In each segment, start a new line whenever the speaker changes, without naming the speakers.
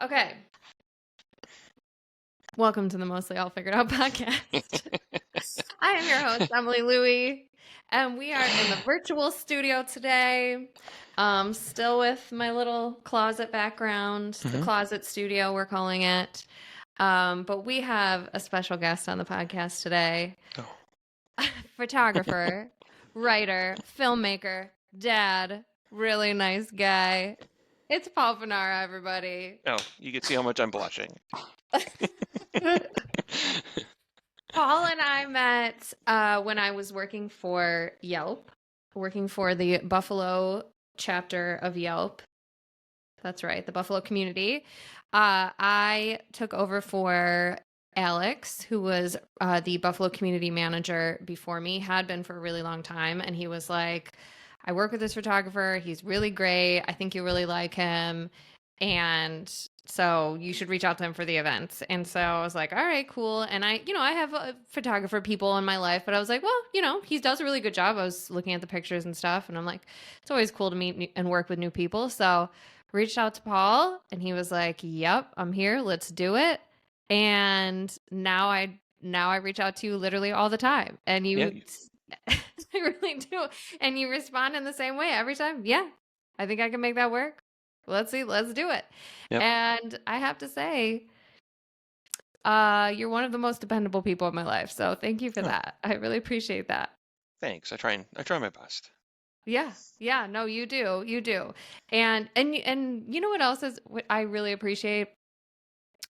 Okay. Welcome to the Mostly All Figured Out podcast. I am your host, Emily Louie, and we are in the virtual studio today. Still with my little closet background, the
hmm
closet studio, we're calling it. But we have a special guest on the podcast today.
Oh,
Photographer, writer, filmmaker, dad, really nice guy. It's Paul Fanara, everybody.
oh, you can see how much I'm blushing.
Paul and I met when I was working for Yelp, working for the Buffalo chapter of Yelp. That's right, the Buffalo community. I took over for Alex, who was the Buffalo community manager before me, had been for a really long time. And he was like, I work with this photographer. He's really great. I think you really like him. And so you should reach out to him for the events. And so I was like, all right, cool. And I have photographer people in my life, but I was like, well, he does a really good job. I was looking at the pictures and stuff. And I'm like, it's always cool to meet and work with new people. So reached out to Paul and he was like, yep, I'm here. Let's do it. And now I reach out to you literally all the time. And
Yeah,
you I really do. And you respond in the same way every time. Yeah, I think I can make that work. Let's see, let's do it.
yep.
And I have to say, you're one of the most dependable people in my life. So thank you for
Oh,
that. I really appreciate that.
thanks. I try my best.
Yeah. Yeah, no, you do. You do. And you know what else is what I really appreciate?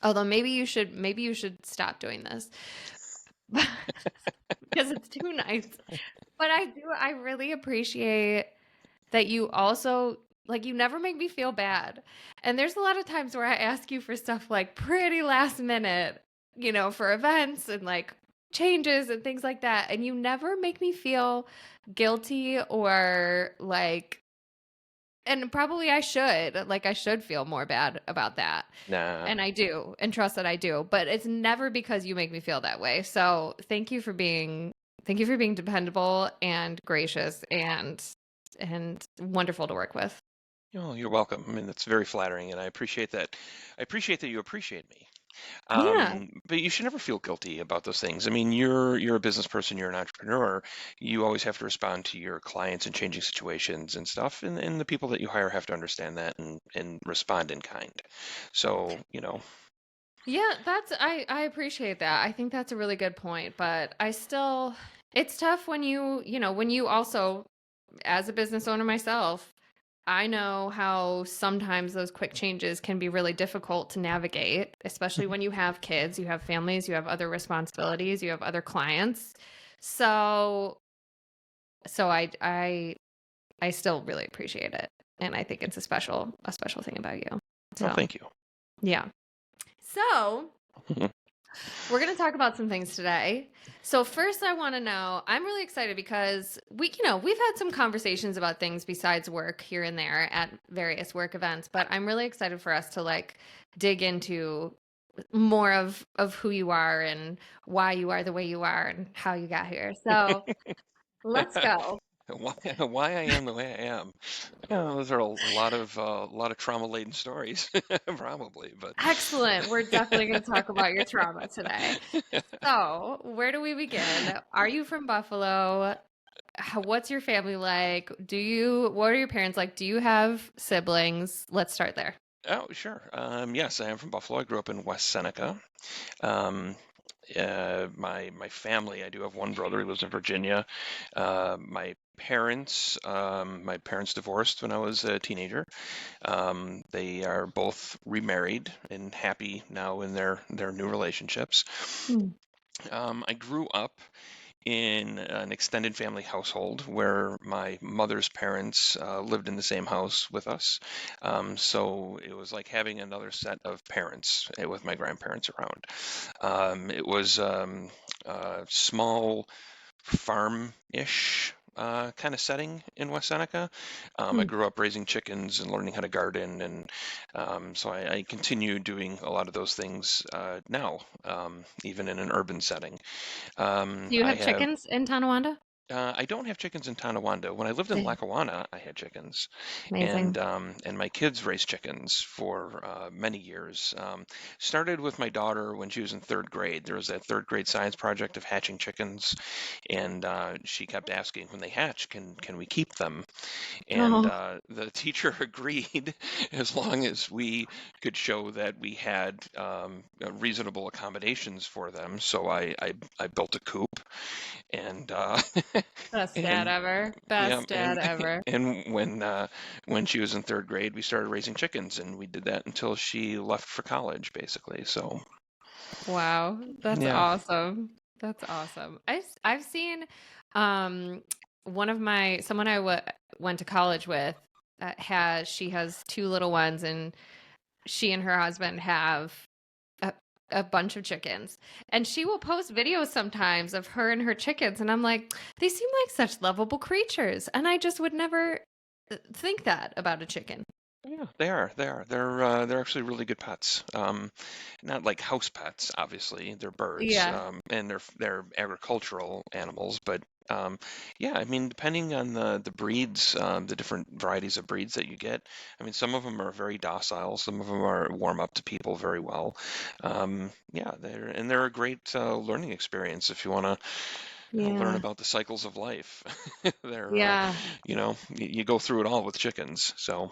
Although maybe you should stop doing this because it's too nice. But I really appreciate that you also like you never make me feel bad. And there's a lot of times where I ask you for stuff like pretty last minute, for events and like changes and things like that. And you never make me feel guilty or like, and probably I should feel more bad about that.
Nah.
And I do, and trust that I do, but it's never because you make me feel that way. So thank you for being dependable and gracious and wonderful to work with.
Oh, you're welcome. I mean, that's very flattering, and I appreciate that. I appreciate that you appreciate me.
Yeah.
But you should never feel guilty about those things. I mean, you're a business person, you're an entrepreneur. You always have to respond to your clients and changing situations and stuff, and the people that you hire have to understand that and respond in kind. So,
Yeah, I appreciate that. I think that's a really good point, but it's tough when when you also as a business owner myself, I know how sometimes those quick changes can be really difficult to navigate, especially when you have kids, you have families, you have other responsibilities, you have other clients. So so I still really appreciate it. And I think it's a special thing about you.
well,
So,
thank you.
yeah. So, we're going to talk about some things today. So first I want to know, I'm really excited because we've had some conversations about things besides work here and there at various work events, but I'm really excited for us to like dig into more of who you are and why you are the way you are and how you got here. So let's go.
Why I am the way I am. Those are a lot of trauma-laden stories, probably. But
Excellent. We're definitely going to talk about your trauma today. So, where do we begin? Are you from Buffalo? What's your family like? What are your parents like? Do you have siblings? Let's start there.
oh, sure. Yes, I am from Buffalo. I grew up in West Seneca. Um, my family, I do have one brother. He lives in Virginia. My parents divorced when I was a teenager. They are both remarried and happy now in their new relationships.
Hmm.
I grew up in an extended family household where my mother's parents lived in the same house with us. So it was like having another set of parents with my grandparents around. It was a small farm-ish kind of setting in West Seneca. I
Hmm.
grew up raising chickens and learning how to garden, and so I continue doing a lot of those things now, even in an urban setting.
Do you
I
have
have
chickens in Tonawanda?
I don't have chickens in Tonawanda. When I lived in
Dang,
Lackawanna, I had chickens,
amazing.
and my kids raised chickens for many years. Started with my daughter when she was in third grade. There was that third grade science project of hatching chickens, and she kept asking, when they hatch, can we keep them? And
Oh,
the teacher agreed as long as we could show that we had reasonable accommodations for them. So I built a coop and
best dad
and
ever.
yeah,
Best dad ever.
and when she was in third grade, we started raising chickens, and we did that until she left for college, basically. So
Wow, that's
yeah.
awesome. That's awesome. I've seen um one of my someone I went to college with she has two little ones, and she and her husband have a, a bunch of chickens. And she will post videos sometimes of her and her chickens, and I'm like, they seem like such lovable creatures, and I just would never think that about a chicken.
Yeah, they are. They are. They're actually really good pets. Not like house pets, obviously. They're birds,
Yeah.
and they're agricultural animals. But yeah, I mean, depending on the breeds, the different varieties of breeds that you get. I mean, some of them are very docile. Some of them are warm up to people very well. Yeah, they're a great learning experience if you want to learn
Yeah.
about the cycles of life. They're
Yeah.
you go through it all with chickens. So.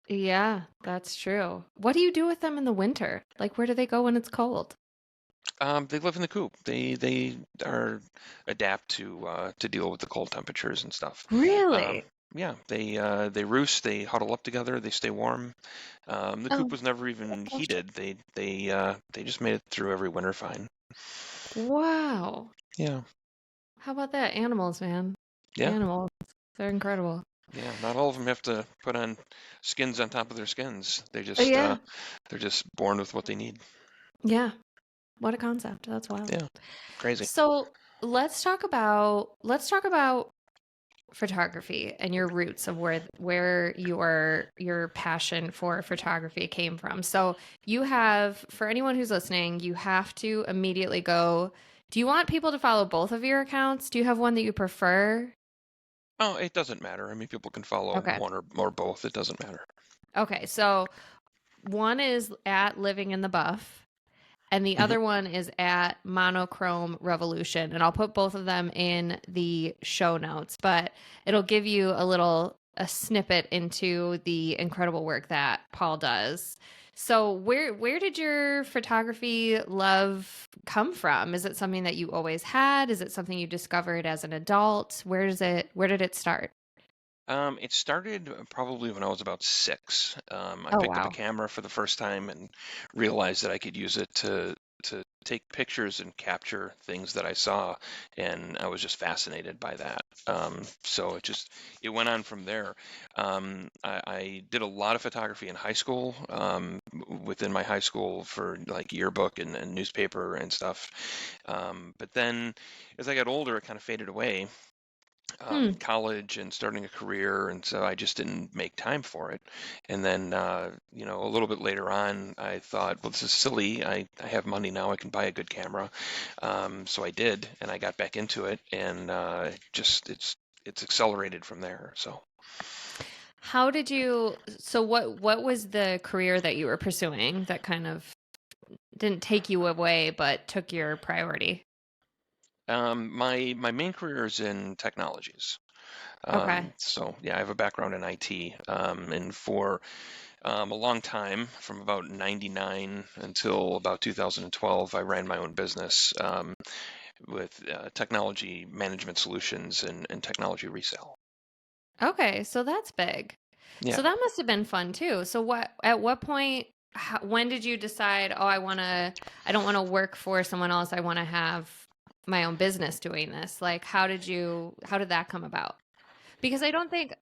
Yeah, that's true. What do you do with them in the winter? Like, where do they go when it's cold?
They live in the coop. They are adapt to deal with the cold temperatures and stuff. Um,
Really?
yeah, they roost. They huddle up together. They stay warm. The coop
Oh,
was never even
gosh.
heated. They just made it through every winter fine.
Wow.
Yeah,
How about that? Animals, man.
yeah,
Animals. They're incredible.
yeah. Not all of them have to put on skins on top of their skins.
Yeah.
They're just born with what they need.
Yeah. What a concept. That's wild.
Yeah, crazy.
So let's talk about photography and your roots of where your passion for photography came from. So you have, for anyone who's listening, you have to immediately go. Do you want people to follow both of your accounts? Do you have one that you prefer?
Oh, it doesn't matter. I mean, people can follow
Okay.
one or both. It doesn't matter.
Okay. So one is at Living in the Buff, and the
Hmm.
other one is at Monochrome Revolution. And I'll put both of them in the show notes, but it'll give you a snippet into the incredible work that Paul does. So where did your photography love come from? Is it something that you always had? Is it something you discovered as an adult? Where did it start?
It started probably when I was about 6. I
Oh
picked up a
wow.
camera for the first time and realized that I could use it to take pictures and capture things that I saw, and I was just fascinated by that. So it went on from there. I did a lot of photography in high school, within my high school for like yearbook and newspaper and stuff. But then as I got older, it kind of faded away,
Hmm.
college and starting a career, and so I just didn't make time for it. And then, a little bit later on, I thought, well, this is silly. I have money now. I can buy a good camera. So I did, and I got back into it, and it's accelerated from there. So.
So what was the career that you were pursuing that kind of didn't take you away but took your priority?
My main career is in technologies.
Okay.
So yeah, I have a background in IT, and for a long time, from about 99 until about 2012, I ran my own business, with technology management solutions and technology resale.
Okay, so that's big.
Yeah.
So that must have been fun too. So at what point when did you decide, "Oh, I don't want to work for someone else. I want to have my own business doing this." Like how did that come about? Because I don't think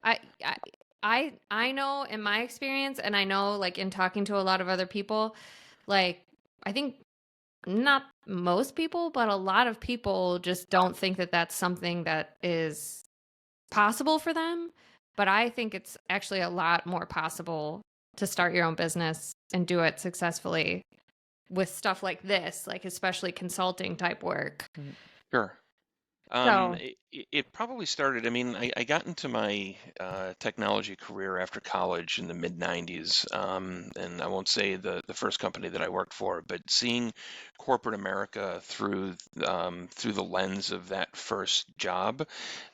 I know in my experience, and I know like in talking to a lot of other people, like I think not most people, but a lot of people just don't think that that's something that is possible for them. But I think it's actually a lot more possible to start your own business and do it successfully with stuff like this, like especially consulting type work.
Sure.
So,
It probably started. I mean, I got into my technology career after college in the mid 90s. And I won't say the first company that I worked for, but seeing corporate America through the lens of that first job,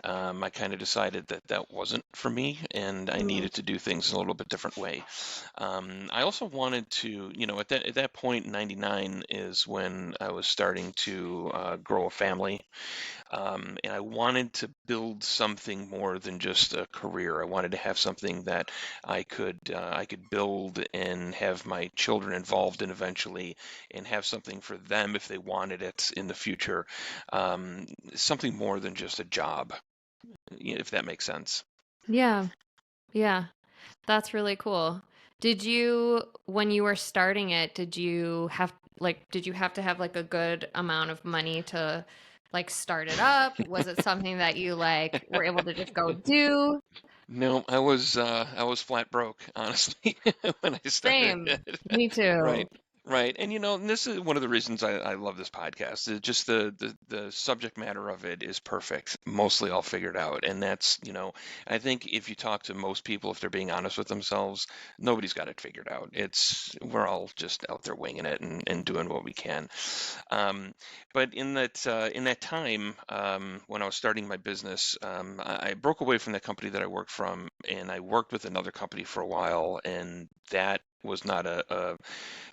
I kind of decided that that wasn't for me, and I
Mm.
needed to do things in a little bit different way. I also wanted to, at that point, 99 is when I was starting to grow a family, and I wanted to build something more than just a career. I wanted to have something that I could build and have my children involved in eventually, and have something for them if they wanted it in the future. Um, Something more than just a job, if that makes sense.
Yeah. Yeah. That's really cool. Did you, when you were starting it, did you have to have like a good amount of money to like start it up? Was it something that you like were able to just go do?
No, I was flat broke, honestly, when I started
Same.
it.
Me too.
Right, right. And and this is one of the reasons I love this podcast. Just the subject matter of it is perfect, mostly all figured out. And that's, I think if you talk to most people, if they're being honest with themselves, nobody's got it figured out. We're all just out there winging it and doing what we can. Um, but in that time, when I was starting my business, I broke away from the company that I worked from, and I worked with another company for a while, and that was not a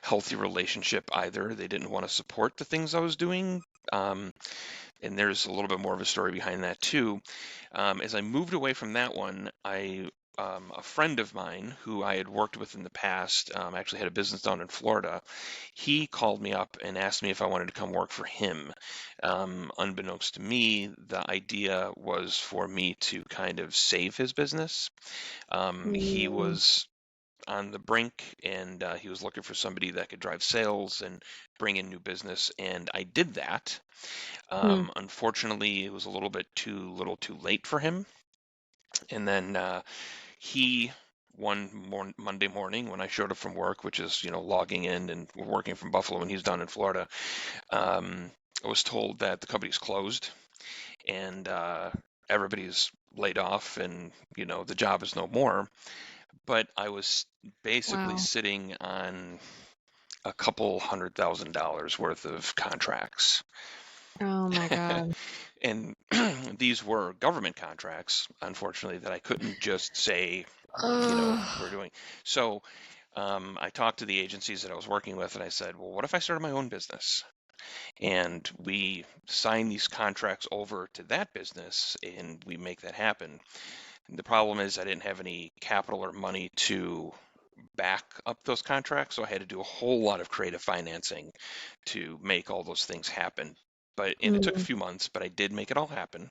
healthy relationship either. They didn't want to support the things I was doing. Um, and there's a little bit more of a story behind that too. As I moved away from that one, a friend of mine who I had worked with in the past, actually had a business down in Florida. He called me up and asked me if I wanted to come work for him. Unbeknownst to me, the idea was for me to kind of save his business. He
Mm,
was on the brink, and he was looking for somebody that could drive sales and bring in new business, and I did that.
mm,
Unfortunately, it was a little too late for him. And then he Monday morning when I showed up from work, which is logging in and working from Buffalo, and he's down in Florida, I was told that the company's closed, and everybody's laid off, and the job is no more. But I was basically
wow.
sitting on a couple $100,000 worth of contracts.
Oh my God.
And these were government contracts, unfortunately, that I couldn't just say, we're
Ugh.
doing. So I talked to the agencies that I was working with, and I said, well, what if I started my own business? And we sign these contracts over to that business, and we make that happen. And the problem is I didn't have any capital or money to back up those contracts, so I had to do a whole lot of creative financing to make all those things happen. And it took a
Mm,
few months, but I did make it all happen,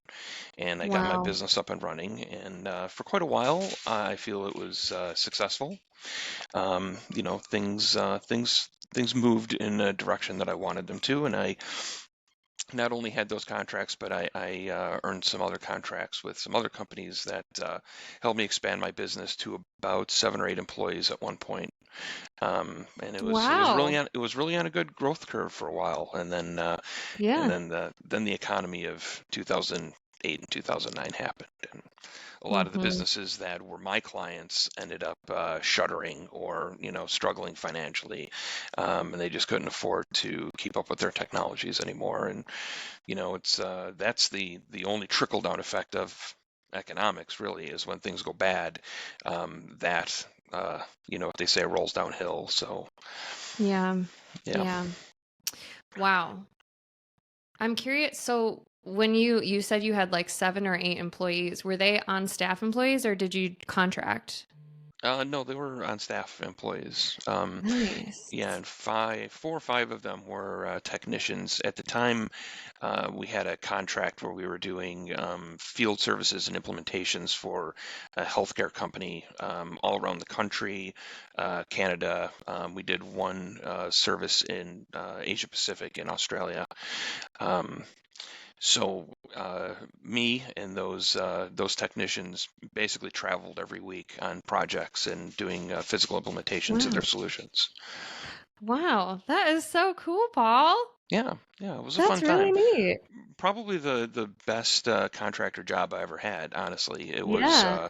and I got my
wow.
business up and running. And for quite a while, I feel it was successful. Things moved in a direction that I wanted them to, and I not only had those contracts, but I earned some other contracts with some other companies that helped me expand my business to about 7 or 8 employees at one point. And
Wow.
it was really on a good growth curve for a while, and
Yeah.
then the economy of 2008 and 2009 happened, and a lot of the
Hmm.
businesses that were my clients ended up shuttering or struggling financially, and they just couldn't afford to keep up with their technologies anymore. And it's that's the only trickle down effect of economics really, is when things go bad, that what they say, rolls downhill. So
Yeah.
yeah.
Yeah. Wow. I'm curious. So when you said you had like 7 or 8 employees, were they on staff employees or did you contract?
No, they were on staff employees. Yeah,
Nice.
and 4 or 5 of them were technicians. At the time, we had a contract where we were doing field services and implementations for a healthcare company all around the country, Canada. We did one service in Asia Pacific in Australia. Um, so me and those technicians basically traveled every week on projects and doing physical implementations of their
Wow.
solutions.
Wow. That is so cool, Paul.
Yeah, yeah, it was a fun
That's really
time.
neat.
Probably the best contractor job I ever had, honestly.
Yeah.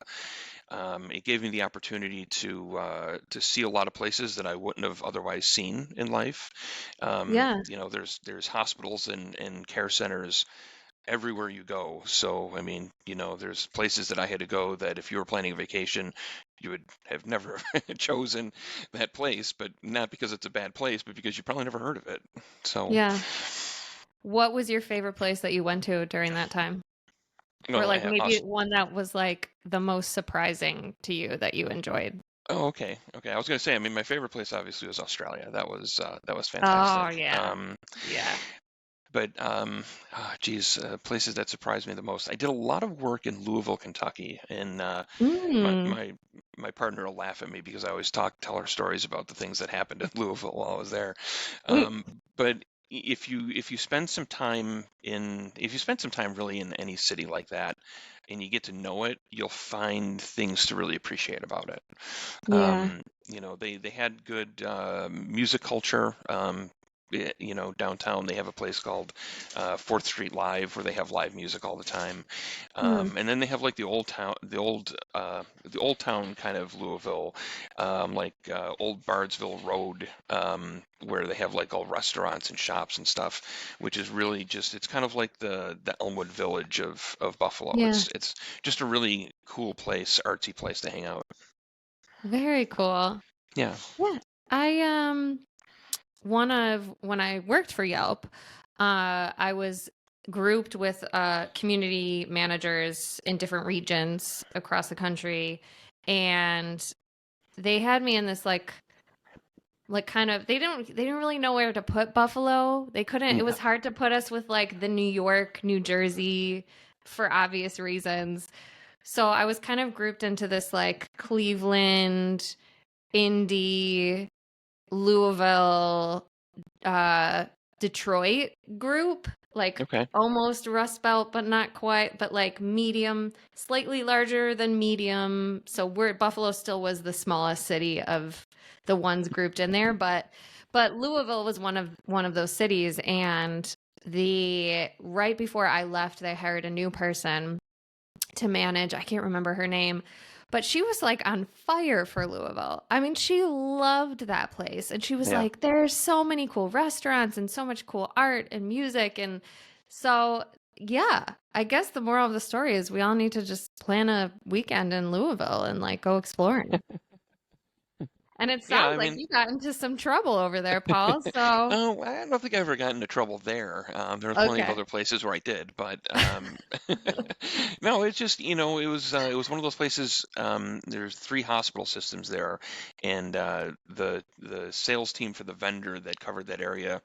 It gave me the opportunity to see a lot of places that I wouldn't have otherwise seen in life.
Yeah.
There's hospitals and care centers everywhere you go. So, I mean, there's places that I had to go that if you were planning a vacation, you would have never chosen that place, but not because it's a bad place, but because you probably never heard of it. So,
Yeah. What was your favorite place that you went to during that time? Or
well,
like maybe one that was like the most surprising to you that you enjoyed?
oh, okay, okay. I was gonna say, I mean, my favorite place obviously was Australia. That was
Oh,
fantastic.
yeah. Yeah.
Geez, places that surprised me the most. I did a lot of work in Louisville, Kentucky, and my
Mm.
my my partner will laugh at me because I always tell her stories about the things that happened in Louisville while I was there. But if you spend some time really in any city like that, and you get to know it, you'll find things to really appreciate about it.
Yeah.
They had good music culture. Downtown they have a place called Fourth Street Live where they have live music all the time,
Mm.
and then they have like the old town kind of Louisville, like Old Bardesville Road, where they have like all restaurants and shops and stuff, which is really just it's kind of like the Elmwood Village of Buffalo.
Yeah.
It's just a really cool place, artsy place to hang out.
Very cool.
Yeah.
Yeah. I one of when I worked for Yelp, I was grouped with community managers in different regions across the country, and they had me in this like kind of they didn't really know where to put Buffalo. They couldn't. It
Yeah.
was hard to put us with like the New York, New Jersey for obvious reasons. So I was kind of grouped into this like Cleveland, Indy, Louisville, uh Detroit group, like
Okay.
almost Rust Belt but not quite, but like medium, slightly larger than medium. So we're Buffalo still was the smallest city of the ones grouped in there, but Louisville was one of those cities, and the right before I left they hired a new person to manage. I can't remember her name, but she was like on fire for Louisville. I mean, she loved that place. And she was
Yeah.
like, there's so many cool restaurants and so much cool art and music. And so, yeah, I guess the moral of the story is we all need to just plan a weekend in Louisville and like go exploring. And it
Yeah.
sounds
I
like
mean,
you got into some trouble over there, Paul. So,
oh, I don't think I ever got into trouble there. There were plenty of
okay.
other places where I did, but no, it's just it was one of those places. There's three hospital systems there, and the sales team for the vendor that covered that area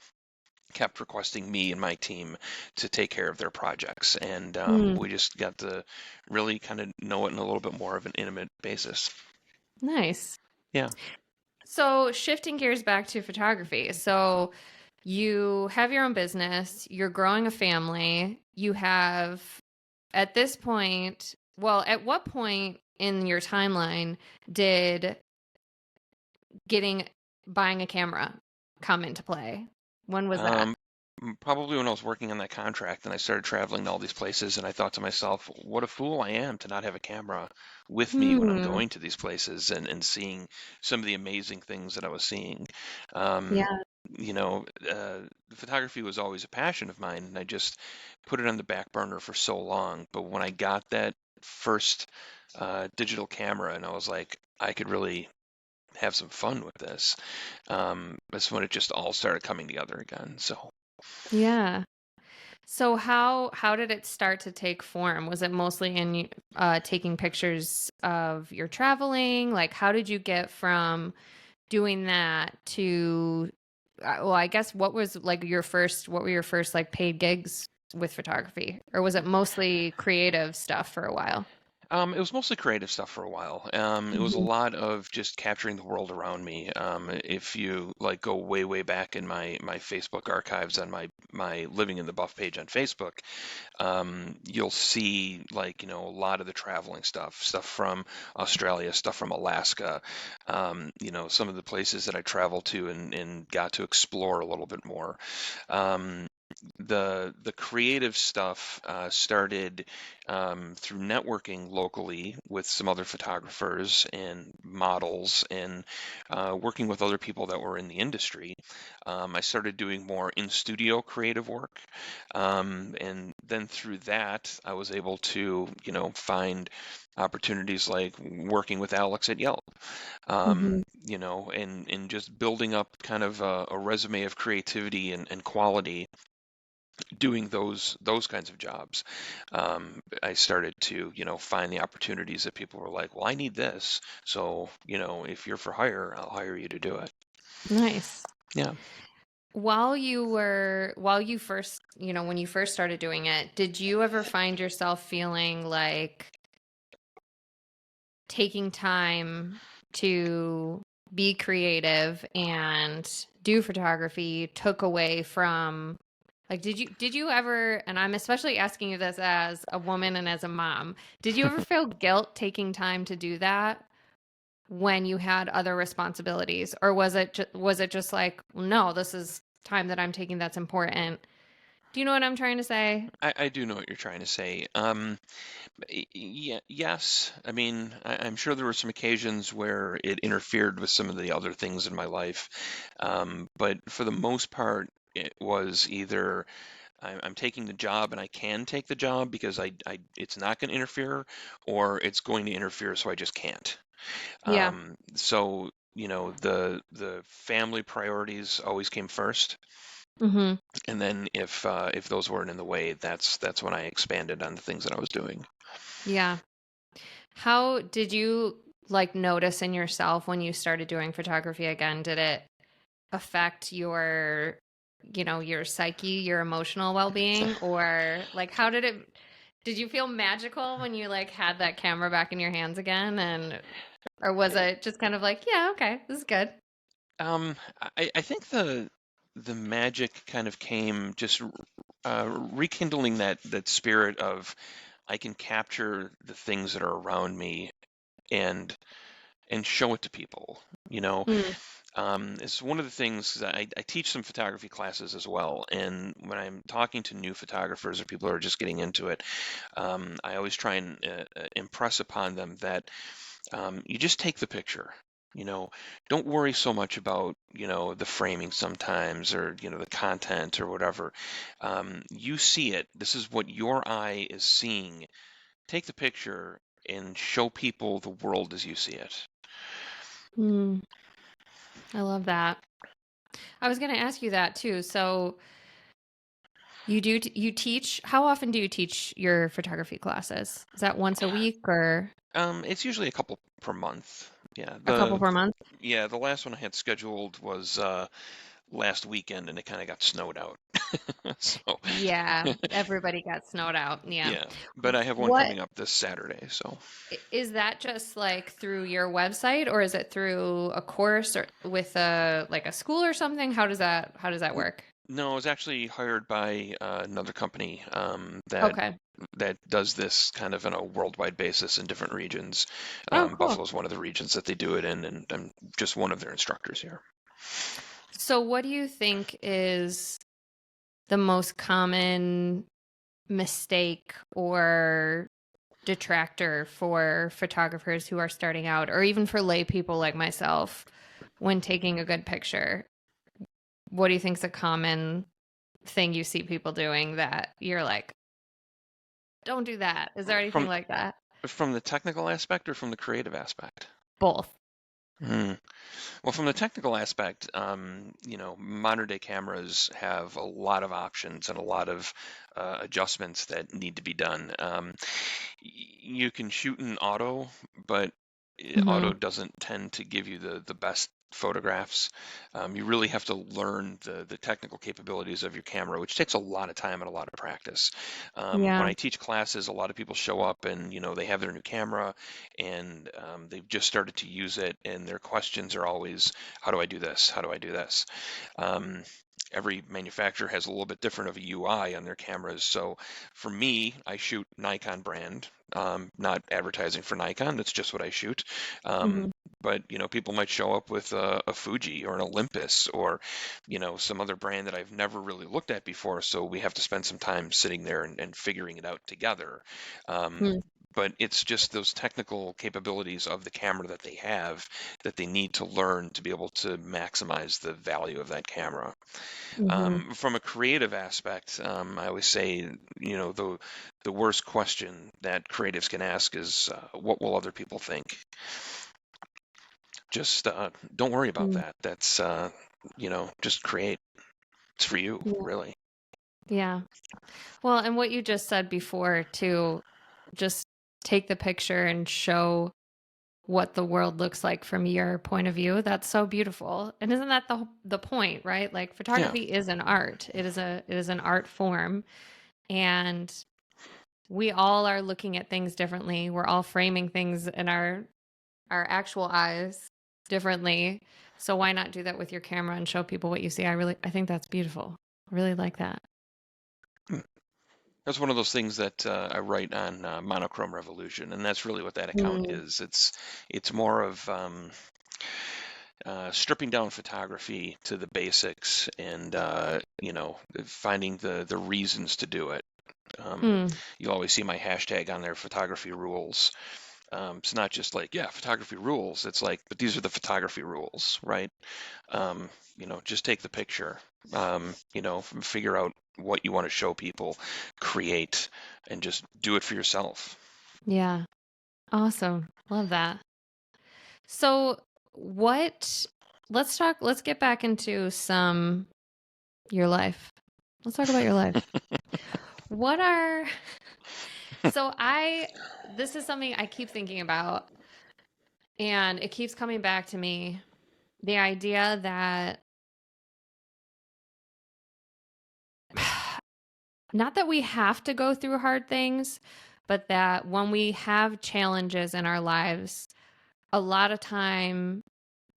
kept requesting me and my team to take care of their projects, and
Hmm,
we just got to really kind of know it in a little bit more of an intimate basis.
nice.
Yeah.
So, shifting gears back to photography. So, you have your own business, you're growing a family, you have at this point, well, at what point in your timeline did getting buying a camera come into play? When was that?
Um, Probably when I was working on that contract and I started traveling to all these places, and I thought to myself, what a fool I am to not have a camera with me when I'm
Hmm.
going to these places and seeing some of the amazing things that I was seeing. Um,
Yeah.
Photography was always a passion of mine, and I just put it on the back burner for so long. But when I got that first digital camera, and I was like, I could really have some fun with this. That's when it just all started coming together again. So.
Yeah. So how did it start to take form? Was it mostly in taking pictures of your traveling? Like how did you get from doing that to well, I guess what was like what were your first like paid gigs with photography? Or was it mostly creative stuff for a while?
It was mostly creative stuff for a while. It was a
Mhm.
lot of just capturing the world around me. If you like go way, way back in my Facebook archives on my Living in the Buff page on Facebook, you'll see like, a lot of the traveling stuff from Australia, stuff from Alaska, some of the places that I traveled to and got to explore a little bit more. Um, the creative stuff started through networking locally with some other photographers and models and working with other people that were in the industry. I started doing more in studio creative work, and then through that I was able to find opportunities like working with Alex at Yelp,
Mhm.
and just building up kind of a resume of creativity and quality doing those kinds of jobs. I started to find the opportunities that people were like, well, I need this, so if you're for hire, I'll hire you to do it.
Nice.
Yeah.
While you first, when you first started doing it, did you ever find yourself feeling like taking time to be creative and do photography took away from, like, did you ever, and I'm especially asking you this as a woman and as a mom, did you ever feel guilt taking time to do that when you had other responsibilities, or was it just like, no, this is time that I'm taking that's important? Do you know what I'm trying to say?
I do know what you're trying to say. Yeah, yes. I mean, I'm sure there were some occasions where it interfered with some of the other things in my life, but for the most part, it was either I'm taking the job and I can take the job because it's not going to interfere, or it's going to interfere, so I just can't.
Yeah.
So, the family priorities always came first,
Mm-hmm.
and then if those weren't in the way, that's when I expanded on the things that I was doing.
Yeah. How did you like notice in yourself when you started doing photography again? Did it affect your psyche, your emotional well-being, or like how did you feel magical when you like had that camera back in your hands again, and or was it just kind of like, yeah, okay, this is good?
I think the magic kind of came just rekindling that spirit of I can capture the things that are around me and show it to people. You know,
Mm,
it's one of the things that I teach some photography classes as well, and when I'm talking to new photographers or people who are just getting into it, I always try and impress upon them that you just take the picture. You know, don't worry so much about, the framing sometimes or, the content or whatever. You see it. This is what your eye is seeing. Take the picture and show people the world as you see it.
mm, I love that. I was going to ask you that too. So you teach, how often do you teach your photography classes? Is that once a week or
It's usually a couple per month. Yeah,
a couple per month?
the last one I had scheduled was last weekend, and it kind of got snowed out. So
Yeah, everybody got snowed out. Yeah.
yeah, but I have one
What
coming up this Saturday. So
is that, just like through your website, or is it through a course or with a like a school or something? How does that
N-
work?
no, I was actually hired by another company
Okay.
that does this kind of on a worldwide basis in different regions.
Oh,
Buffalo
cool.
is one of the regions that they do it in, and I'm just one of their instructors here.
So what do you think is the most common mistake or detractor for photographers who are starting out, or even for lay people like myself, when taking a good picture? What do you think is a common thing you see people doing that you're like, don't do that? Is there anything
From
like that?
from the technical aspect or from the creative aspect?
Both.
Hmm. Well, from the technical aspect, modern day cameras have a lot of options and a lot of adjustments that need to be done. You can shoot in auto, but
Hmm.
auto doesn't tend to give you the best photographs. You really have to learn the technical capabilities of your camera, which takes a lot of time and a lot of practice. When
Yeah.
I teach classes, a lot of people show up and they have their new camera and they've just started to use it, and their questions are always, how do I do this? How do I do this? Um, every manufacturer has a little bit different of a UI on their cameras. So for me, I shoot Nikon brand, not advertising for Nikon. That's just what I shoot. Um,
Hmm.
but people might show up with a Fuji or an Olympus or some other brand that I've never really looked at before. So we have to spend some time sitting there and figuring it out together. Um, but it's just those technical capabilities of the camera that they have that they need to learn to be able to maximize the value of that camera.
Hmm.
From a creative aspect, I always say, the worst question that creatives can ask is, what will other people think? Just don't worry about
Hmm.
that. That's, just create. It's for you,
Yeah.
really.
Yeah. Well, and what you just said before too, just take the picture and show what the world looks like from your point of view. That's so beautiful. And isn't that the point, right? Like
Yeah.
photography is an art. It is an art form, and we all are looking at things differently. We're all framing things in our actual eyes differently. So why not do that with your camera and show people what you see? I think that's beautiful. I really like that.
Hmm. That's one of those things that I write on Monochrome Revolution, and that's really what that account
Mm,
is. It's more of stripping down photography to the basics and finding the reasons to do it. Um,
mm,
you'll always see my hashtag on there, photography rules. It's not just like, yeah, photography rules. It's like, but these are the photography rules, right? Um, just take the picture. Figure out what you want to show people, create, and just do it for yourself.
yeah. Awesome. Love that. So, what, let's get back into some your life. Let's talk about your life. What are, so this is something I keep thinking about, and it keeps coming back to me. The idea that, not that we have to go through hard things, but that when we have challenges in our lives, a lot of time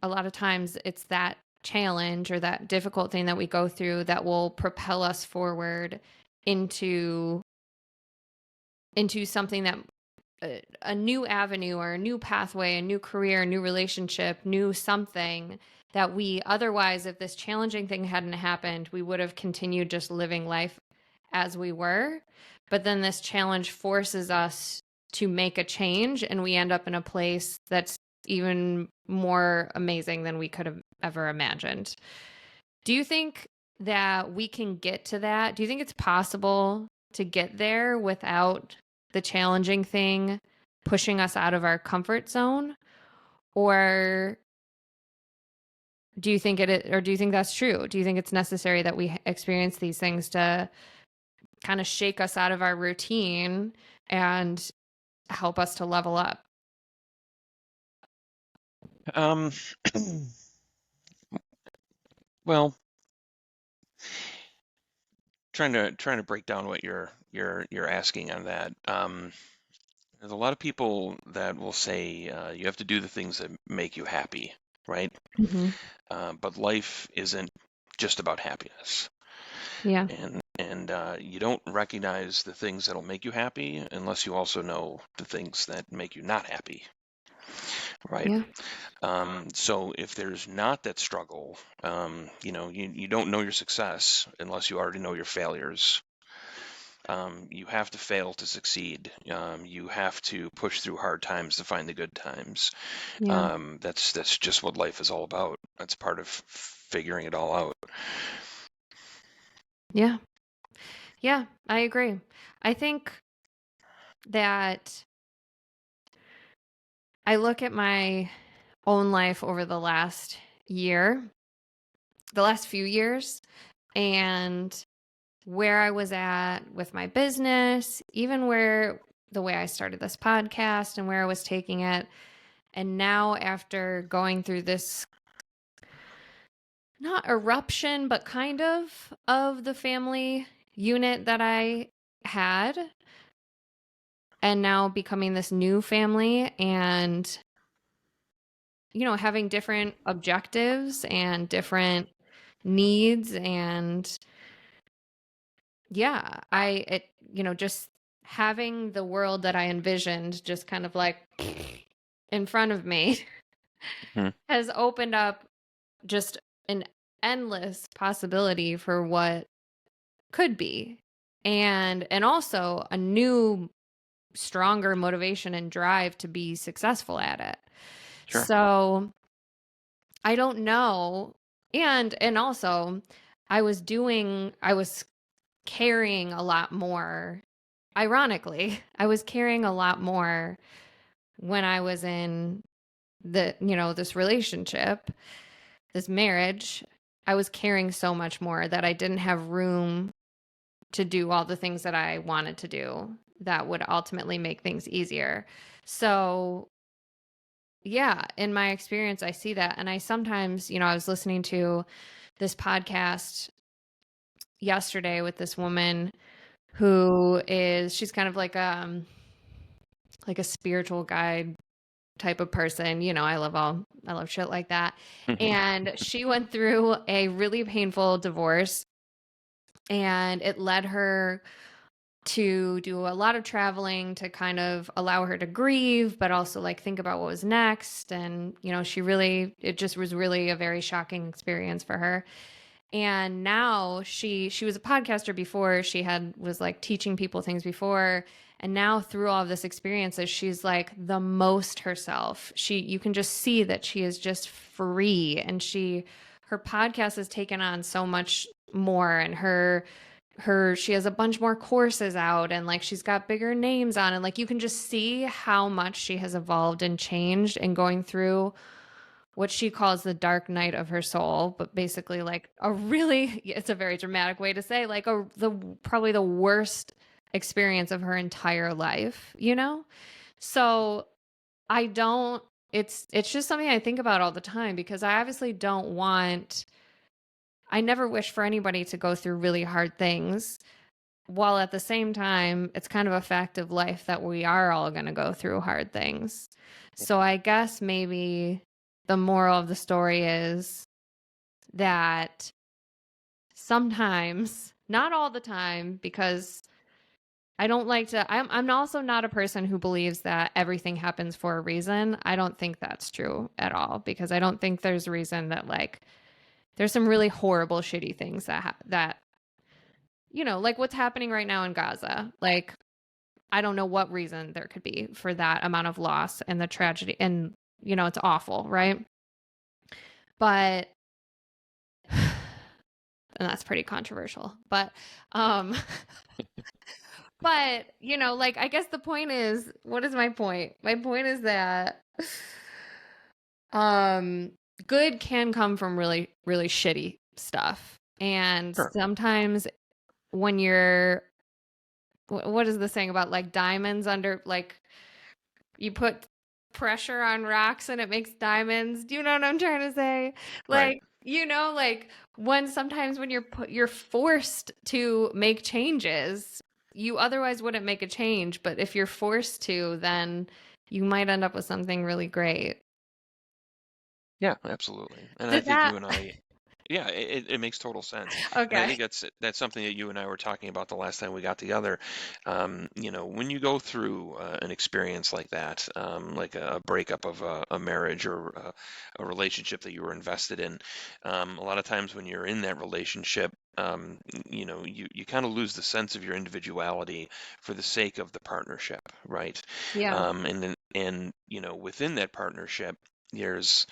a lot of times it's that challenge or that difficult thing that we go through that will propel us forward into something that a new avenue or a new pathway, a new career, a new relationship, new something that we otherwise, if this challenging thing hadn't happened, we would have continued just living life as we were. But then this challenge forces us to make a change, and we end up in a place that's even more amazing than we could have ever imagined. Do you think that we can get to that? Do you think it's possible to get there without the challenging thing pushing us out of our comfort zone? Or do you think or do you think that's true? Do you think it's necessary that we experience these things to kind of shake us out of our routine and help us to level up?
Um, well, trying to break down what you're asking on that. There's a lot of people that will say you have to do the things that make you happy, right?
Hmm.
But life isn't just about happiness,
Yeah.
and you don't recognize the things that'll make you happy unless you also know the things that make you not happy, right?
Yeah.
So if there's not that struggle, you don't know your success unless you already know your failures. You have to fail to succeed. You have to push through hard times to find the good times.
Yeah.
That's just what life is all about. That's part of figuring it all out.
Yeah. Yeah. I agree. I think that I look at my own life over the last few years, and where I was at with my business, even where the way I started this podcast and where I was taking it. And now, after going through this not eruption, but kind of the family unit that I had, and now becoming this new family, and having different objectives and different needs, and yeah, just having the world that I envisioned just kind of like in front of me
Hmm.
has opened up just an endless possibility for what could be, and also a new stronger motivation and drive to be successful at it.
Sure.
So I don't know. And also I was carrying a lot more. Ironically, I was carrying a lot more when I was in this relationship, this marriage. I was carrying so much more that I didn't have room to do all the things that I wanted to do that would ultimately make things easier. So, yeah, in my experience, I see that. And I sometimes, I was listening to this podcast yesterday with this woman she's kind of like a spiritual guide type of person. I love shit like that.
Hmm.
And she went through a really painful divorce, and it led her to do a lot of traveling to kind of allow her to grieve, but also like think about what was next. And, it just was really a very shocking experience for her. And now she was a podcaster before. Was like teaching people things before. And now through all of this experiences, she's like the most herself. You can just see that she is just free. And her podcast has taken on so much more, and she has a bunch more courses out, and like she's got bigger names on, and like you can just see how much she has evolved and changed, and going through what she calls the dark night of her soul, but basically like it's a very dramatic way to say like probably the worst experience of her entire life. So I don't it's just something I think about all the time, because I obviously I never wish for anybody to go through really hard things, while at the same time, it's kind of a fact of life that we are all going to go through hard things. So I guess maybe the moral of the story is that sometimes, not all the time, because I don't like to, I'm also not a person who believes that everything happens for a reason. I don't think that's true at all, because I don't think there's a reason that like, there's some really horrible, shitty things that like what's happening right now in Gaza. Like, I don't know what reason there could be for that amount of loss and the tragedy. And, it's awful, right? But, and that's pretty controversial. Um, but, like, I guess the point is, what is my point? My point is that, um, good can come from really, really shitty stuff. And
Sure.
sometimes when you're, what is the saying about like diamonds under, like, you put pressure on rocks and it makes diamonds. Do you know what I'm trying to say?
Right.
Like, like sometimes when you're forced to make changes, you otherwise wouldn't make a change, but if you're forced to, then you might end up with something really great.
Yeah, absolutely. And I
Did
think
that
you and I, yeah, it makes total sense. And I
Okay.
think that's something that you and I were talking about the last time we got together. When you go through an experience like that, like a breakup of a marriage or a relationship that you were invested in, a lot of times when you're in that relationship, you kind of lose the sense of your individuality for the sake of the partnership, right?
Yeah.
And within that partnership, there's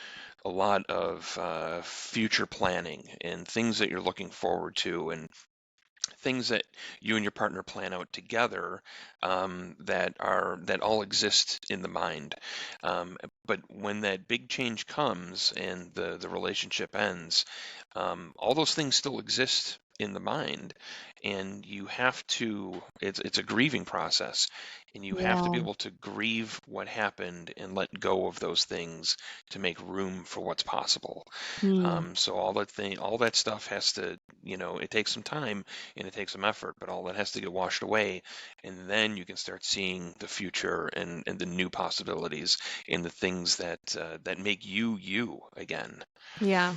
a lot of future planning and things that you're looking forward to, and things that you and your partner plan out together, that all exist in the mind. But when that big change comes and the relationship ends, all those things still exist in the mind, and you have to, it's a grieving process, and you have to be
Yeah.
able to grieve what happened and let go of those things to make room for what's possible.
Hmm.
So all that stuff has to, it takes some time and it takes some effort, but all that has to get washed away, and then you can start seeing the future and the new possibilities and the things that make you you again.
Yeah.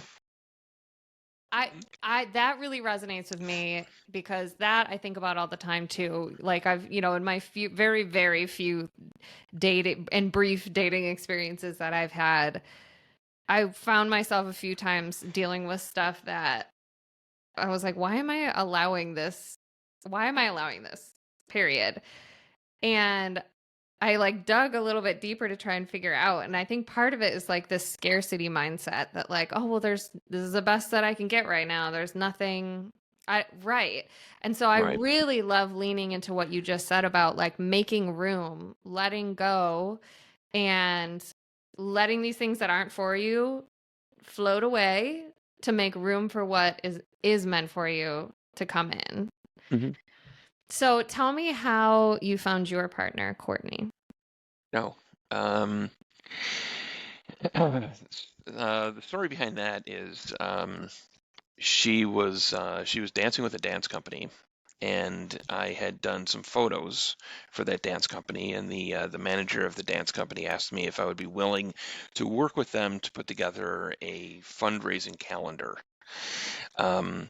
I that really resonates with me because that I think about all the time too. Like I've, in my few very very few dating and brief dating experiences that I've had, I found myself a few times dealing with stuff that I was like, why am I allowing this? Why am I allowing this? Period. And I like dug a little bit deeper to try and figure out. And I think part of it is like this scarcity mindset that like, oh, well, this is the best that I can get right now. There's nothing right. And so I
Right.
really love leaning into what you just said about like making room, letting go, and letting these things that aren't for you float away to make room for what is meant for you to come in.
Hmm.
So tell me how you found your partner, Courtney.
No. Um, the story behind that is she was dancing with a dance company, and I had done some photos for that dance company, and the manager of the dance company asked me if I would be willing to work with them to put together a fundraising calendar. Um,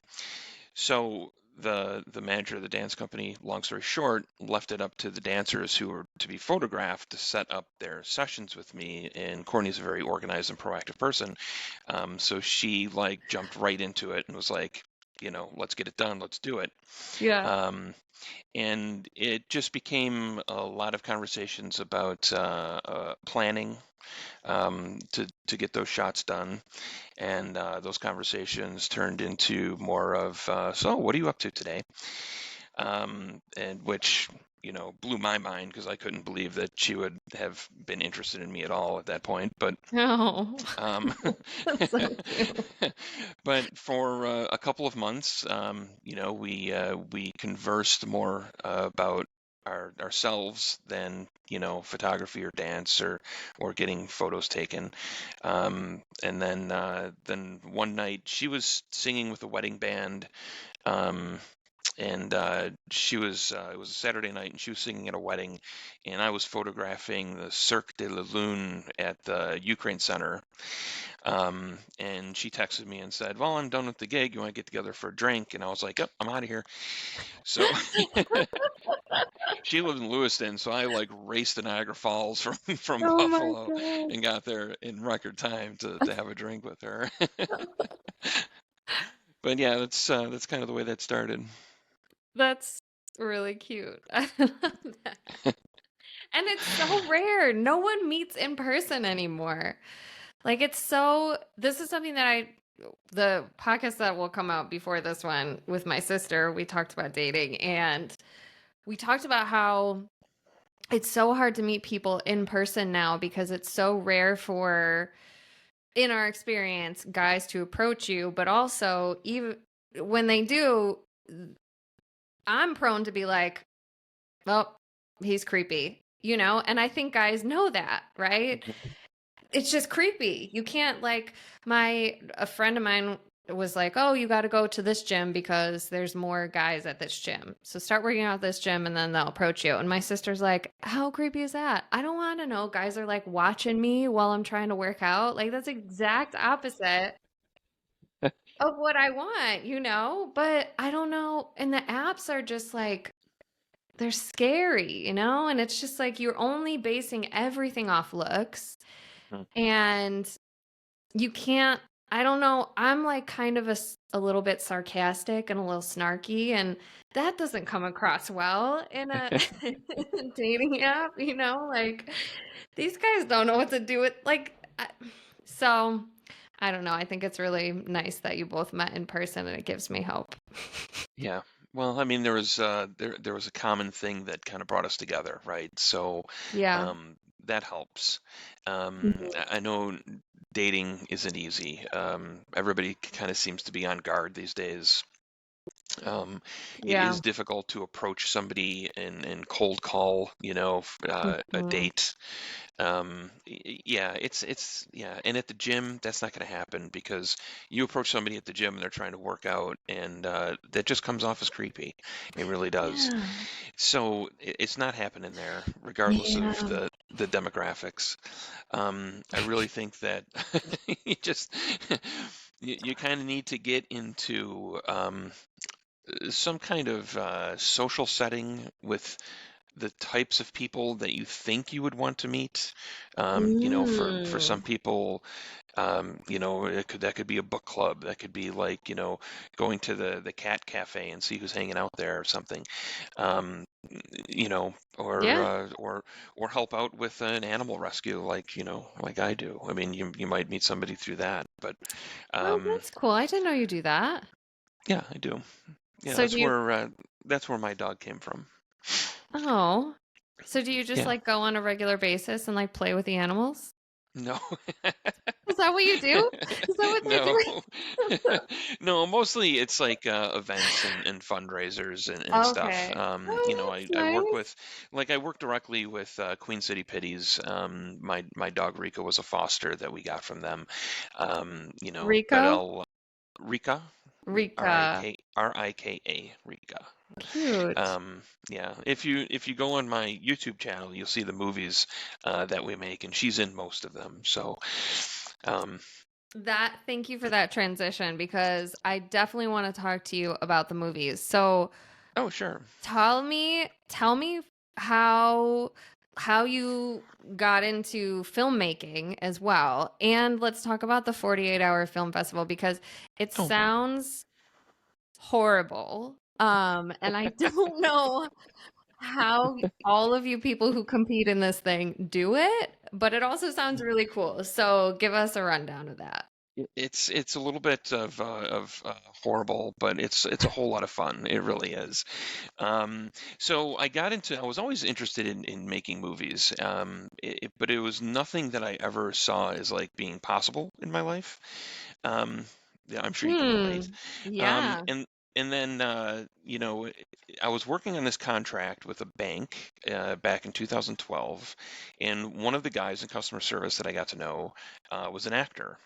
So the manager of the dance company, long story short, left it up to the dancers who were to be photographed to set up their sessions with me. And Courtney's a very organized and proactive person, so she like jumped right into it and was like, let's get it done, let's do it.
Yeah.
Um, and it just became a lot of conversations about planning, to get those shots done, and those conversations turned into more of, so what are you up to today? And which, blew my mind because I couldn't believe that she would have been interested in me at all at that point. But
Oh,
um,
that's so cute.
but for a couple of months, we conversed more about ourselves than photography or dance or getting photos taken. And then one night she was singing with a wedding band. Um, and she was it was a Saturday night, and she was singing at a wedding, and I was photographing the Cirque de la Lune at the Ukraine Center. And she texted me and said, well, I'm done with the gig, you want to get together for a drink? And I was like, yep, I'm out of here. So she lives in Lewiston, so I like raced to Niagara Falls from from
Oh my
Buffalo
God.
and got there in record time to have a drink with her. But yeah, that's kind of the way that started.
That's really cute. I love that. And it's so rare. No one meets in person anymore. Like this is something that the podcast that will come out before this one with my sister, we talked about dating, and we talked about how it's so hard to meet people in person now because it's so rare for, in our experience, guys to approach you, but also even when they do, I'm prone to be like, well, he's creepy, and I think guys know that, right? It's just creepy. You can't like a friend of mine was like, "Oh, you got to go to this gym because there's more guys at this gym. So start working out at this gym and then they'll approach you." And my sister's like, "How creepy is that? I don't want to know guys are like watching me while I'm trying to work out." Like that's exact opposite of what I want, But I don't know, and the apps are just like they're scary, And it's just like you're only basing everything off looks, and you can't, I don't know, I'm like kind of a little bit sarcastic and a little snarky, and that doesn't come across well in a dating app, Like these guys don't know what to do with so I don't know. I think it's really nice that you both met in person, and it gives me hope.
Yeah. Well, I mean, there was a common thing that kind of brought us together, right? So
Yeah.
um, that helps.
Mhm.
I know dating isn't easy. Everybody kind of seems to be on guard these days. It
Yeah.
is difficult to approach somebody and cold call, a
Mhm.
date. Yeah, yeah. And at the gym, that's not going to happen because you approach somebody at the gym and they're trying to work out, and that just comes off as creepy. It really does.
Yeah.
So it's not happening there, regardless of
Yeah.
the demographics. I really think that you just you kind of need to get into some kind of social setting with the types of people that you think you would want to meet. For some
Mm.
people, that could be a book club. That could be like, going to the cat cafe and see who's hanging out there or something. Um, or
Yeah.
or help out with an animal rescue, like like I do. I mean, you might meet somebody through that, but
Oh,
um,
that's cool. I didn't know you do that.
yeah, I do. Yeah,
So do you,
that's where my dog came from.
oh, so do you just
Yeah.
like go on a regular basis and like play with the animals?
No.
Is that what you do? Is that what they're
No.
doing?
No, mostly it's like events and fundraisers and stuff.
Okay. Oh,
I,
that's
I work
nice.
with, like, I work directly with Queen City Pitties. My dog Rika was a foster that we got from them. But
Rico?
Rika,
Rika.
Rika, Rika.
Cute.
Um, yeah, if you go on my YouTube channel, you'll see the movies that we make, and she's in most of them. So, um,
Thank you for that transition because I definitely want to talk to you about the movies. So
oh sure.
tell me how you got into filmmaking as well. And let's talk about the 48-hour film festival because it
Oh,
sounds horrible. And I don't know how all of you people who compete in this thing do it, but it also sounds really cool. So give us a rundown of that.
it's a little bit of horrible, but it's a whole lot of fun. It really is. So I was always interested in making movies, but it was nothing that I ever saw as like being possible in my life. Um, yeah, I'm sure you can relate.
Hmm.
Um,
Yeah.
and and then I was working on this contract with a bank back in 2012, and one of the guys in customer service that I got to know was an actor,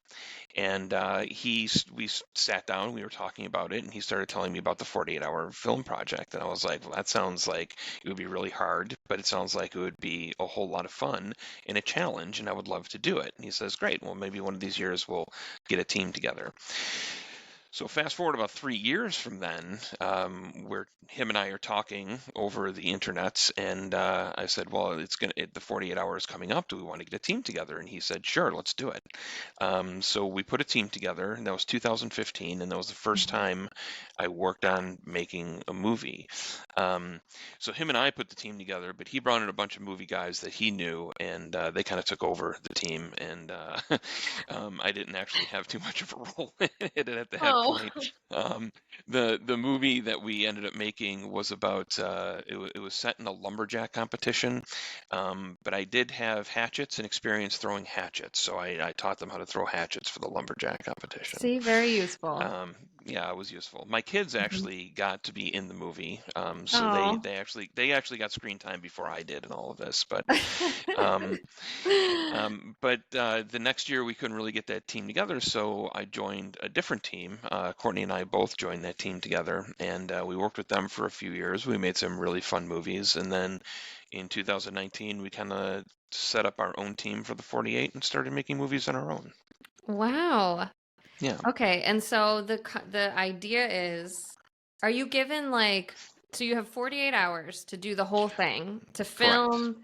and we sat down, we were talking about it, and he started telling me about the 48-hour film project, and I was like, well, that sounds like it would be really hard, but it sounds like it would be a whole lot of fun and a challenge, and I would love to do it. And he says, great, well, maybe one of these years we'll get a team together. So fast forward about 3 years from then, where him and I are talking over the internet, and I said, "Well, the 48 hours coming up. Do we want to get a team together?" And he said, "Sure, let's do it." So we put a team together, and that was 2015, and that was the first time I worked on making a movie. Um, so him and I put the team together, but he brought in a bunch of movie guys that he knew, and they kind of took over the team, and I didn't actually have too much of a role in it at that
Oh.
point. Um, the movie that we ended up making was about it was set in a lumberjack competition, but I did have hatchets and experience throwing hatchets, so I taught them how to throw hatchets for the lumberjack competition.
See, very useful.
Um, yeah, it was useful. My kids
Mhm.
actually got to be in the movie, so
Oh.
they actually got screen time before I did in all of this. Um, but the next year we couldn't really get that team together, so I joined a different team. Courtney and I both joined that team together, and we worked with them for a few years. We made some really fun movies, and then in 2019 we kind of set up our own team for the 48 and started making movies on our own.
Wow.
Yeah,
Okay, and so the idea is, are you given like, so you have 48 hours to do the whole thing, to
correct.
film,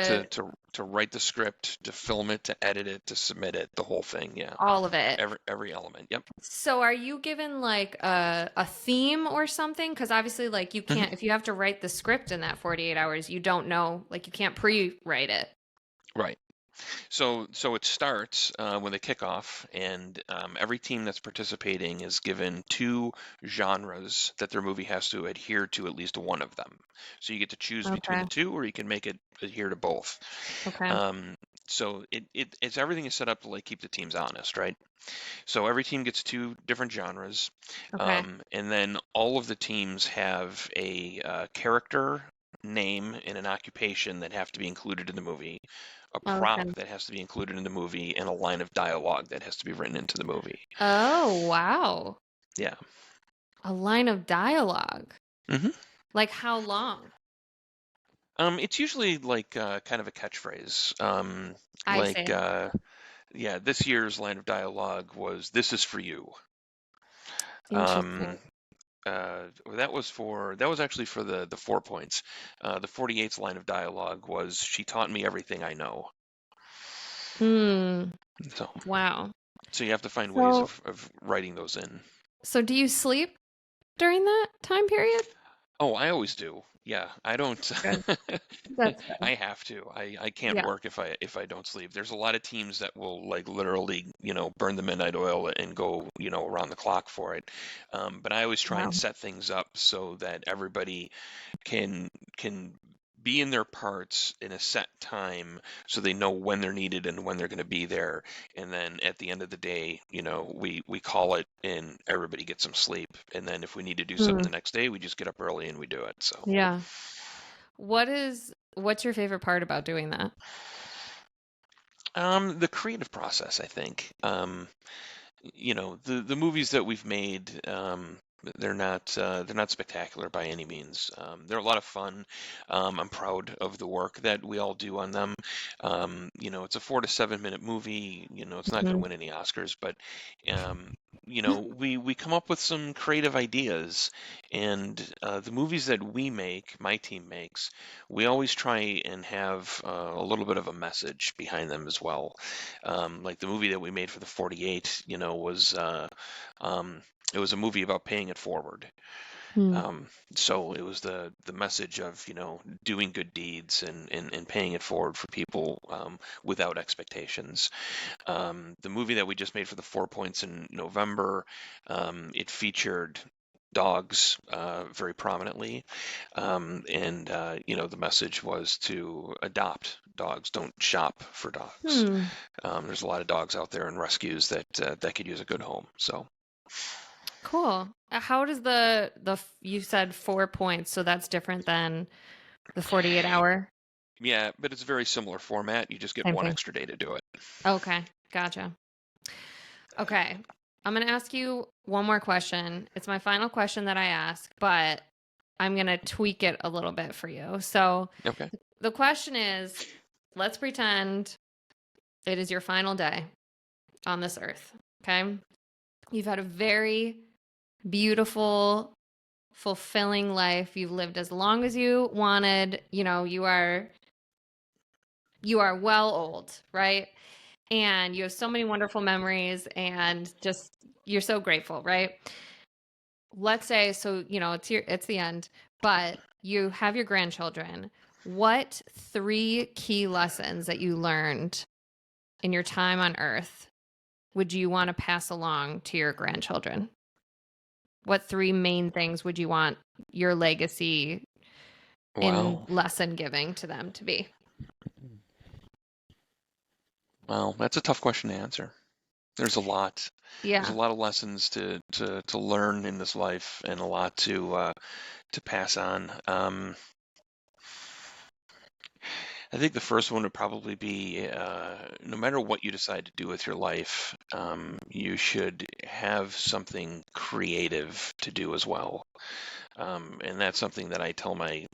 To
to
to to write the script, to film it, to edit it, to submit it, the whole thing. Yeah,
all of it.
every element. Yep.
So are you given like a theme or something? Because obviously, like you
Mhm.
can't, if you have to write the script in that 48 hours, you don't know, like you can't pre-write it.
Right. So it starts with a kickoff, and every team that's participating is given two genres that their movie has to adhere to at least one of them. So you get to choose between
Okay.
the two, or you can make it adhere to both.
Okay.
Um, So it's everything is set up to like keep the teams honest, right? So every team gets two different genres,
Okay.
and then all of the teams have a character name and an occupation that have to be included in the movie, a prop
Okay.
that has to be included in the movie, and a line of dialogue that has to be written into the movie.
Oh, wow.
Yeah.
A line of dialogue.
hmm
Like how long?
It's usually like kind of a catchphrase.
I
Like,
say.
yeah, this year's line of dialogue was "This is for you."
Interesting.
Um, that was actually for the 4 points. The 48th line of dialogue was "She taught me everything I know."
Hmm.
So,
Wow.
so you have to find ways
So,
of writing those in.
so do you sleep during that time period?
Oh, I always do. Yeah, I don't.
Good. That's good.
I have to. I can't
Yeah.
work if I don't sleep. There's a lot of teams that will like literally, burn the midnight oil and go, around the clock for it. But I always try and
Wow.
set things up so that everybody can be in their parts in a set time so they know when they're needed and when they're going to be there. And then at the end of the day, we call it and everybody gets some sleep. And then if we need to do something
Hmm.
the next day, we just get up early and we do it. So
Yeah. What's your favorite part about doing that?
the creative process, I think. The movies that we've made, they're not spectacular by any means. They're a lot of fun. I'm proud of the work that we all do on them. It's a 4 to 7 minute movie. It's not going to
Mhm.
win any Oscars, but um, we come up with some creative ideas, and the movies that we make, my team makes, we always try and have a little bit of a message behind them as well. Like the movie that we made for the 48, was um, it was a movie about paying it forward.
Hmm.
Um, so it was the message of doing good deeds and paying it forward for people without expectations. The movie that we just made for the 4 points in November, it featured dogs very prominently, and the message was to adopt dogs, don't shop for dogs.
Hmm.
There's a lot of dogs out there in rescues that could use a good home. So
Cool. How does you said 4 points, so that's different than the 48 hour?
yeah, but it's a very similar format. You just get
Same
one
thing.
extra day to do it.
Okay. Gotcha. Okay. I'm going to ask you one more question. It's my final question that I ask, but I'm going to tweak it a little bit for you. So
Okay.
the question is, let's pretend it is your final day on this earth. Okay. You've had a very beautiful, fulfilling life. You've lived as long as you wanted. You are well old, right? And you have so many wonderful memories and just you're so grateful, right? Let's say so, it's the end, but you have your grandchildren. What three key lessons that you learned in your time on earth would you want to pass along to your grandchildren? What three main things would you want your legacy in
Wow.
lesson giving to them to be?
Well, that's a tough question to answer. There's a lot. There's a
Yeah.
lot of lessons to learn in this life, and a lot to pass on. I think the first one would probably be no matter what you decide to do with your life, you should have something creative to do as well. And that's something that I tell my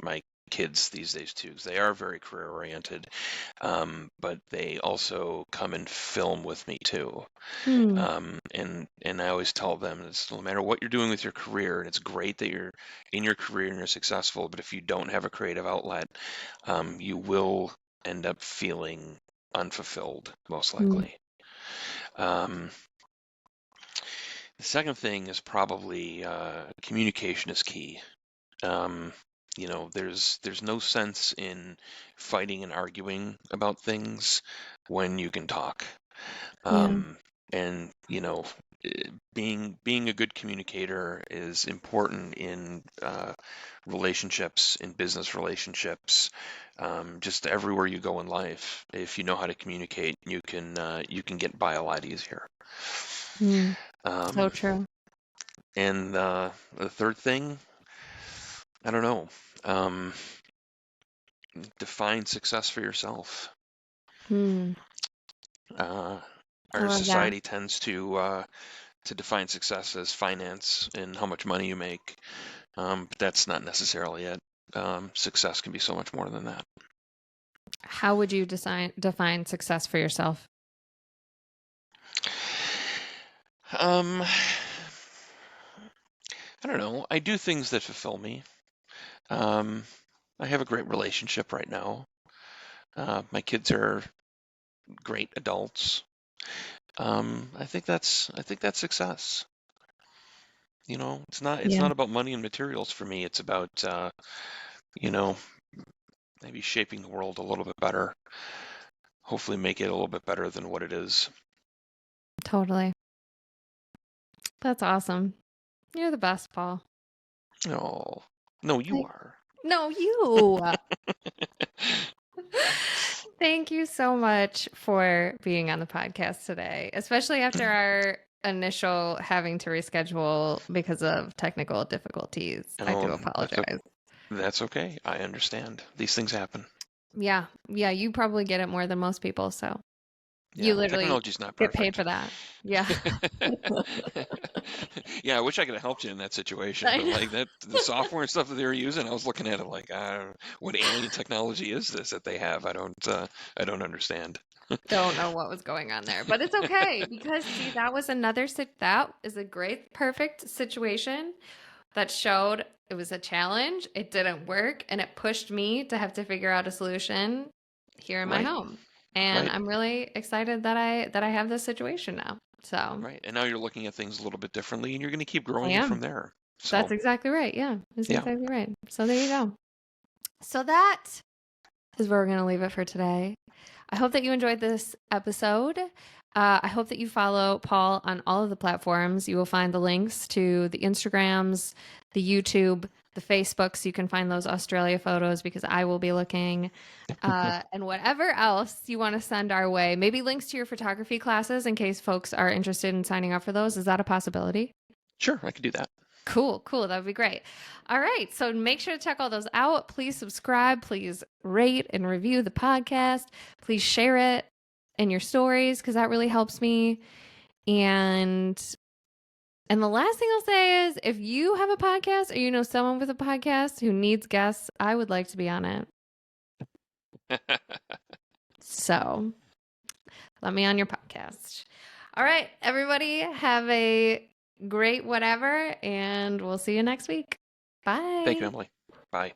kids these days too, because they are very career oriented, but they also come and film with me too.
Hmm.
And I always tell them it's no matter what you're doing with your career, and it's great that you're in your career and you're successful, but if you don't have a creative outlet, you will end up feeling unfulfilled, most
Hmm.
likely. Um, the second thing is probably communication is key. Um, there's no sense in fighting and arguing about things when you can talk.
Yeah.
Um, and being a good communicator is important in relationships, in business relationships, just everywhere you go in life. If you know how to communicate, you can get by a lot easier.
So
Um,
true.
and the third thing, I don't know. Um, Define success for yourself.
Hmm.
Uh,
I
our
love that.
society tends to define success as finance and how much money you make, but that's not necessarily it. Success can be so much more than that.
How would you define success for yourself?
Um, I don't know. I do things that fulfill me. Um, I have a great relationship right now. My kids are great adults. I think that's success. It's
Yeah,
not about money and materials for me. It's about you know, maybe shaping the world a little bit better. Hopefully make it a little bit better than what it is.
totally. That's awesome. You're the best, Paul.
Oh, no, you
Like,
are.
no, you. Thank you so much for being on the podcast today, especially after our initial having to reschedule because of technical difficulties. I do
Oh,
apologize.
that's okay. I understand. These things happen.
Yeah, yeah, you probably get it more than most people, so you
Yeah,
literally
technology's not
get paid
perfect.
for that. Yeah.
Yeah, I wish I could have helped you in that situation,
I
but
know.
like that, the software and stuff that they were using, I was looking at it like, what alien technology is this that they have? I don't understand.
Don't know what was going on there, but it's okay because see, that was that is a great, perfect situation that showed it was a challenge. It didn't work and it pushed me to have to figure out a solution here in my
Right,
home. And
right,
I'm really excited that I have this situation now. So
right. And now you're looking at things a little bit differently, and you're going to keep
I
growing it from
am.
there.
That's
So,
exactly right. Yeah, that's
yeah.
exactly right. So there you go. So that is where we're going to leave it for today. I hope that you enjoyed this episode. I hope that you follow Paul on all of the platforms. You will find the links to the Instagrams, the YouTube, the Facebooks. You can find those Australia photos because I will be looking. And whatever else you want to send our way, maybe links to your photography classes in case folks are interested in signing up for those. Is that a possibility?
Sure, I could do that.
Cool, cool. That would be great. All right. So make sure to check all those out. Please subscribe. Please rate and review the podcast. Please share it in your stories because that really helps me. And the last thing I'll say is if you have a podcast or you know someone with a podcast who needs guests, I would like to be on it. So let me on your podcast. All right, everybody, have a great whatever, and we'll see you next week.
Thank you,
Bye.
Emily. Bye.